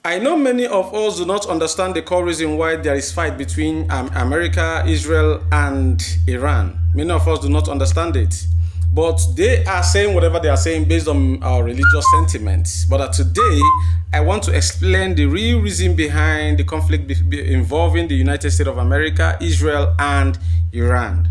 I know many of us do not understand the core reason why there is fight between America, Israel, and Iran. Many of us do not understand it. But they are saying whatever they are saying based on our religious sentiments. But today, I want to explain the real reason behind the conflict involving the United States of America, Israel, and Iran.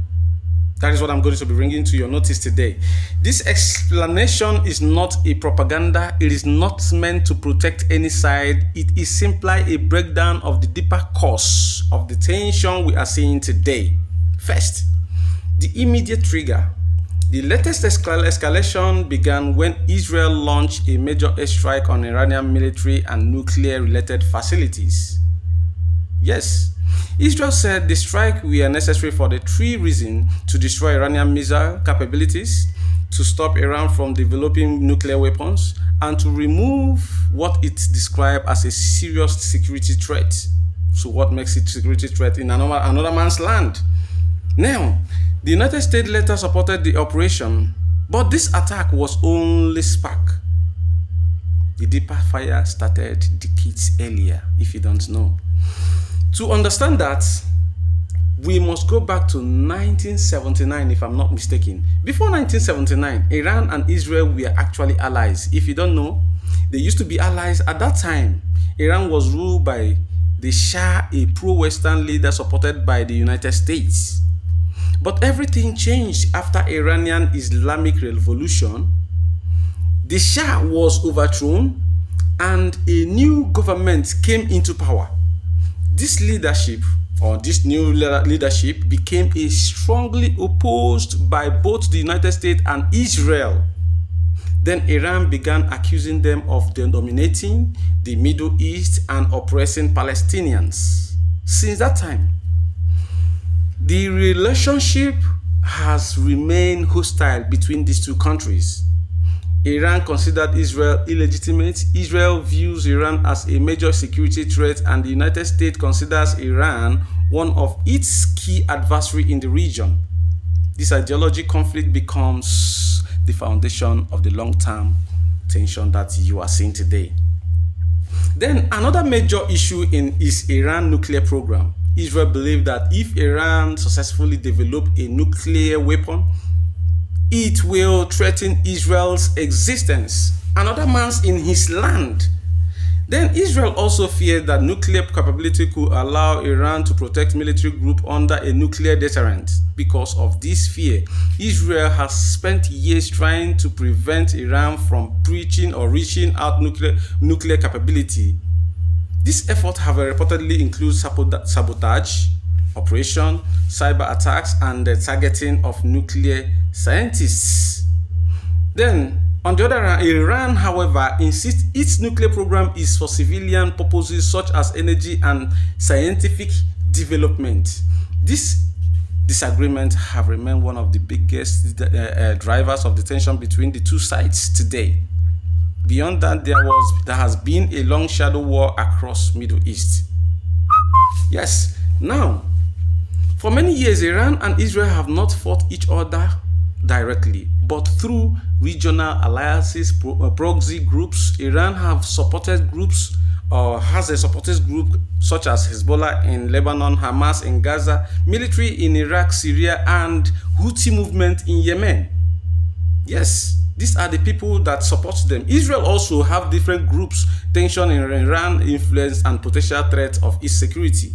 That is what I'm going to be bringing to your notice today. This explanation is not a propaganda. It is not meant to protect any side. It is simply a breakdown of the deeper cause of the tension we are seeing today. First, the immediate trigger. The latest escalation began when Israel launched a major airstrike on Iranian military and nuclear-related facilities. Yes, Israel said the strike were necessary for the three reasons: to destroy Iranian missile capabilities, to stop Iran from developing nuclear weapons, and to remove what it described as a serious security threat. So what makes it a security threat in another man's land? Now, the United States later supported the operation, but this attack was only spark. The deeper fire started decades earlier, if you don't know. To understand that, we must go back to 1979, if I'm not mistaken. Before 1979, Iran and Israel were actually allies. If you don't know, they used to be allies at that time. Iran was ruled by the Shah, a pro-Western leader supported by the United States. But everything changed after Iranian Islamic Revolution. The Shah was overthrown and a new government came into power. This leadership, or this new leadership, became strongly opposed by both the United States and Israel. Then Iran began accusing them of dominating the Middle East and oppressing Palestinians. Since that time, the relationship has remained hostile between these two countries. Iran considered Israel illegitimate. Israel views Iran as a major security threat, and the United States considers Iran one of its key adversaries in the region. This ideology conflict becomes the foundation of the long-term tension that you are seeing today. Then another major issue is Iran's nuclear program. Israel believed that if Iran successfully developed a nuclear weapon, it will threaten Israel's existence, another man's in his land. Then Israel also feared that nuclear capability could allow Iran to protect military group under a nuclear deterrent. Because of this fear, Israel has spent years trying to prevent Iran from reaching out nuclear capability. This effort have reportedly included sabotage, operation, cyber attacks, and the targeting of nuclear scientists. Then, on the other hand, Iran, however, insists its nuclear program is for civilian purposes such as energy and scientific development. This disagreement have remained one of the biggest drivers of the tension between the two sides today. Beyond that, there has been a long shadow war across Middle East. Yes, now, for many years, Iran and Israel have not fought each other directly, but through regional alliances, proxy groups. Iran have supported groups or has a supporters group such as Hezbollah in Lebanon, Hamas in Gaza, military in Iraq, Syria, and Houthi movement in Yemen. Yes, these are the people that support them. Israel also have different groups, tension in Iran, influence and potential threat of its security.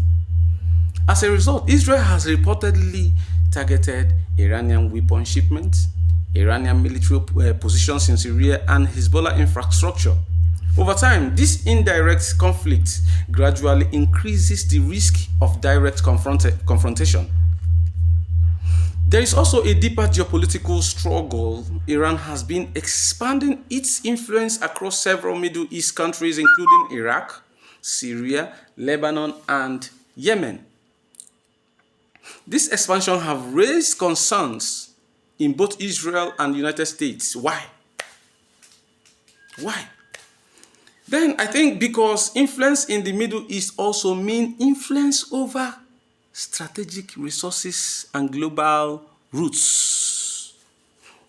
As a result, Israel has reportedly targeted Iranian weapon shipments, Iranian military positions in Syria, and Hezbollah infrastructure. Over time, this indirect conflict gradually increases the risk of direct confrontation. There is also a deeper geopolitical struggle. Iran has been expanding its influence across several Middle East countries, including Iraq, Syria, Lebanon, and Yemen. This expansion has raised concerns in both Israel and the United States. Why? Then I think because influence in the Middle East also means influence over strategic resources and global routes.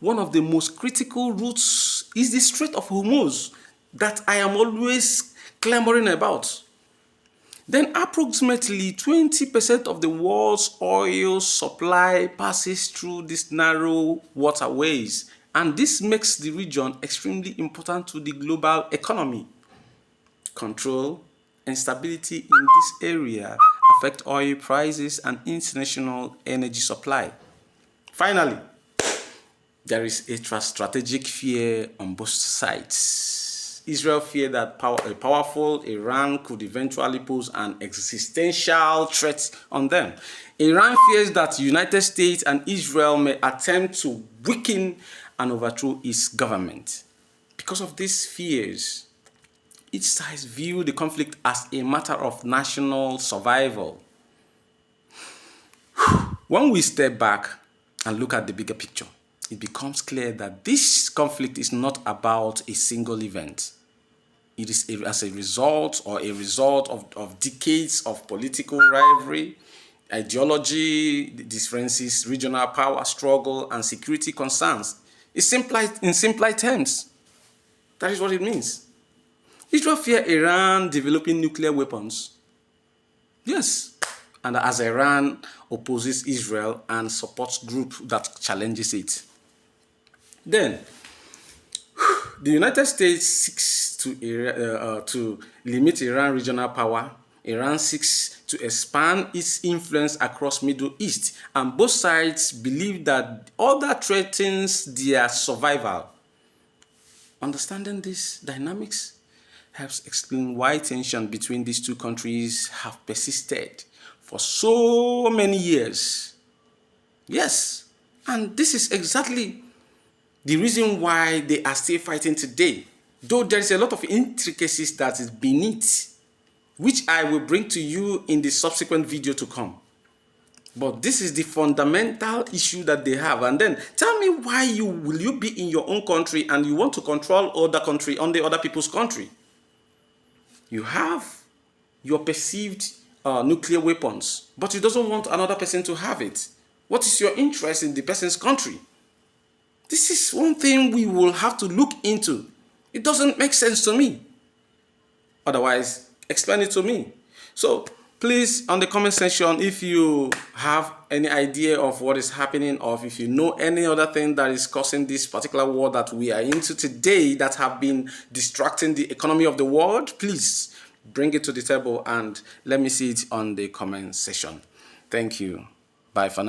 One of the most critical routes is the Strait of Hormuz that I am always clamoring about. Then approximately 20% of the world's oil supply passes through these narrow waterways, and this makes the region extremely important to the global economy. Control and stability in this area affect oil prices and international energy supply. Finally, there is a strategic fear on both sides. Israel fears that a powerful Iran could eventually pose an existential threat on them. Iran fears that the United States and Israel may attempt to weaken and overthrow its government. Because of these fears, each side views the conflict as a matter of national survival. When we step back and look at the bigger picture, it becomes clear that this conflict is not about a single event. It is as a result of decades of political rivalry, ideology differences, regional power struggle, and security concerns. In simpler terms, that is what it means. Israel fears Iran developing nuclear weapons. Yes. And as Iran opposes Israel and supports group that challenges it. Then, the United States seeks to limit Iran's regional power. Iran seeks to expand its influence across Middle East, and both sides believe that other threatens their survival. Understanding these dynamics helps explain why tension between these two countries have persisted for so many years. Yes, and this is exactly the reason why they are still fighting today, though there is a lot of intricacies that is beneath, which I will bring to you in the subsequent video to come. But this is the fundamental issue that they have. And then tell me why will you be in your own country and you want to control other country on the other people's country? You have your perceived nuclear weapons, but you don't want another person to have it. What is your interest in the person's country? This is one thing we will have to look into. It doesn't make sense to me. Otherwise, explain it to me. So please, on the comment section, if you have any idea of what is happening, or if you know any other thing that is causing this particular war that we are into today that have been distracting the economy of the world, please bring it to the table and let me see it on the comment section. Thank you. Bye for now.